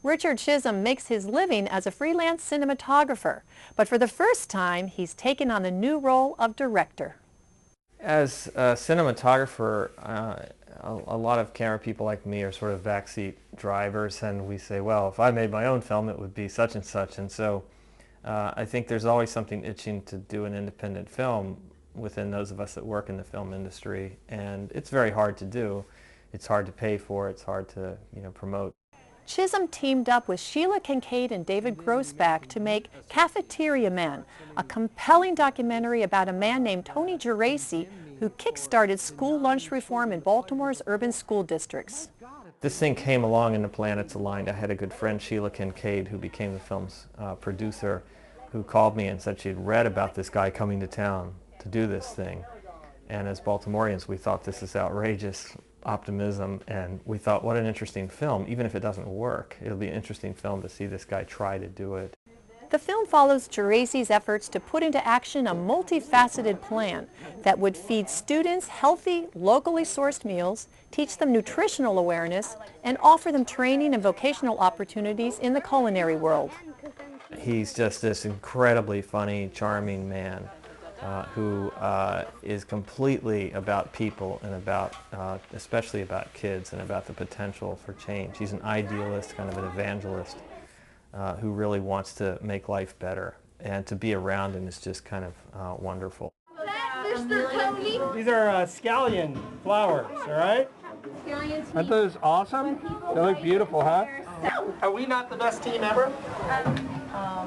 Richard Chisolm makes his living as a freelance cinematographer, but for the first time he's taken on the new role of director. As a cinematographer, a lot of camera people like me are sort of backseat drivers, and we say, well, if I made my own film it would be such and such, and so I think there's always something itching to do an independent film within those of us that work in the film industry, and it's very hard to do. It's hard to pay for, it's hard to promote. Chisolm teamed up with Sheila Kincaid and David Grossback to make Cafeteria Man, a compelling documentary about a man named Tony Geraci who kick-started school lunch reform in Baltimore's urban school districts. This thing came along and the planets aligned. I had a good friend, Sheila Kincaid, who became the film's producer, who called me and said she had read about this guy coming to town to do this thing. And as Baltimoreans, we thought this is outrageous optimism, and we thought, what an interesting film. Even if it doesn't work, it'll be an interesting film to see this guy try to do it. The film follows Geraci's efforts to put into action a multifaceted plan that would feed students healthy, locally sourced meals, teach them nutritional awareness, and offer them training and vocational opportunities in the culinary world. He's just this incredibly funny, charming man who is completely about people and about, especially about kids, and about the potential for change. He's an idealist, kind of an evangelist, who really wants to make life better, and to be around him is just kind of wonderful. Mr. Tony? These are scallion flowers, all right? Aren't those awesome? They look beautiful, huh? Are we not the best team ever?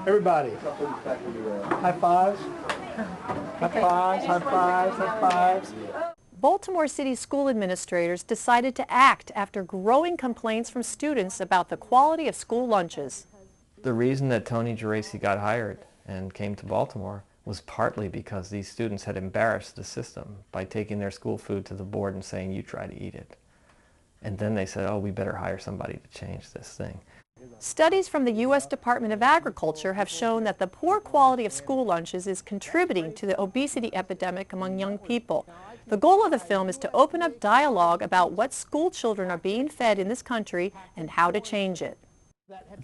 Everybody. High fives. High fives, high fives, high fives. Baltimore City school administrators decided to act after growing complaints from students about the quality of school lunches. The reason that Tony Geraci got hired and came to Baltimore was partly because these students had embarrassed the system by taking their school food to the board and saying, you try to eat it. And then they said, oh, we better hire somebody to change this thing. Studies from the U.S. Department of Agriculture have shown that the poor quality of school lunches is contributing to the obesity epidemic among young people. The goal of the film is to open up dialogue about what school children are being fed in this country and how to change it.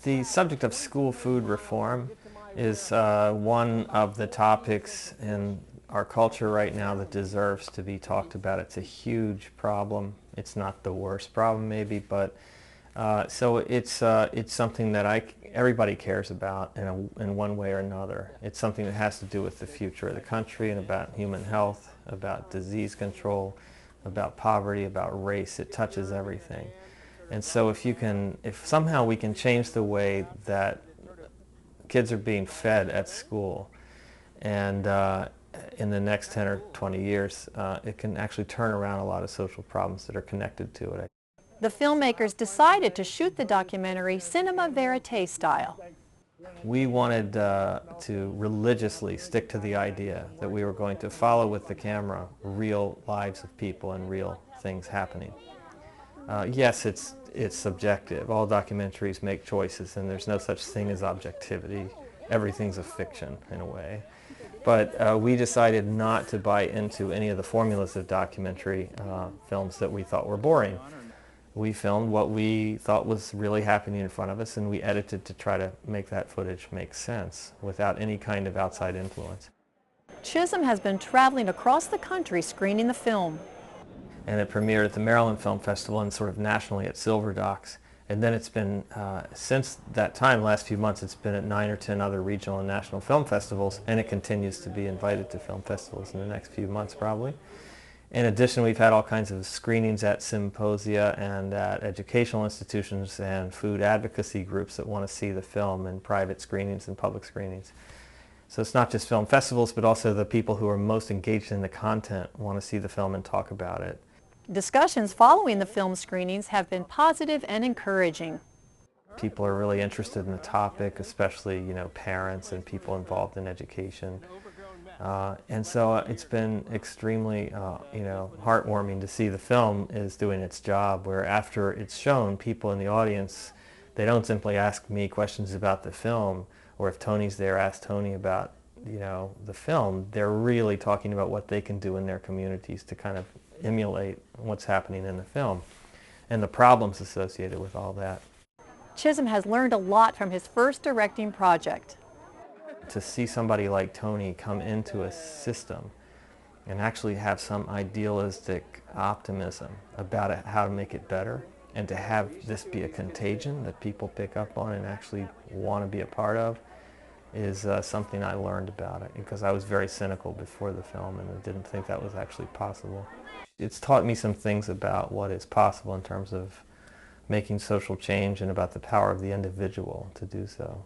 The subject of school food reform is one of the topics in our culture right now that deserves to be talked about. It's a huge problem. It's not the worst problem maybe, but so it's something that everybody cares about in one way or another. It's something that has to do with the future of the country and about human health, about disease control, about poverty, about race. It touches everything. And so if somehow we can change the way that kids are being fed at school, and in the next 10 or 20 years, it can actually turn around a lot of social problems that are connected to it. The filmmakers decided to shoot the documentary cinema verite style. We wanted to religiously stick to the idea that we were going to follow with the camera real lives of people and real things happening. Yes, it's subjective. All documentaries make choices, and there's no such thing as objectivity. Everything's a fiction in a way. But we decided not to buy into any of the formulas of documentary films that we thought were boring. We filmed what we thought was really happening in front of us, and we edited to try to make that footage make sense without any kind of outside influence. Chisolm has been traveling across the country screening the film. And it premiered at the Maryland Film Festival and sort of nationally at Silver Docs. And then it's been, since that time, the last few months, it's been at 9 or 10 other regional and national film festivals, and it continues to be invited to film festivals in the next few months probably. In addition, we've had all kinds of screenings at symposia and at educational institutions and food advocacy groups that want to see the film, and private screenings and public screenings. So it's not just film festivals, but also the people who are most engaged in the content want to see the film and talk about it. Discussions following the film screenings have been positive and encouraging. People are really interested in the topic, especially, parents and people involved in education. And so it's been extremely, heartwarming to see the film is doing its job, where after it's shown, people in the audience, they don't simply ask me questions about the film, or if Tony's there, ask Tony about, the film. They're really talking about what they can do in their communities to kind of emulate what's happening in the film and the problems associated with all that. Chisolm has learned a lot from his first directing project. To see somebody like Tony come into a system and actually have some idealistic optimism about it, how to make it better, and to have this be a contagion that people pick up on and actually want to be a part of, is something I learned about it, because I was very cynical before the film and I didn't think that was actually possible. It's taught me some things about what is possible in terms of making social change and about the power of the individual to do so.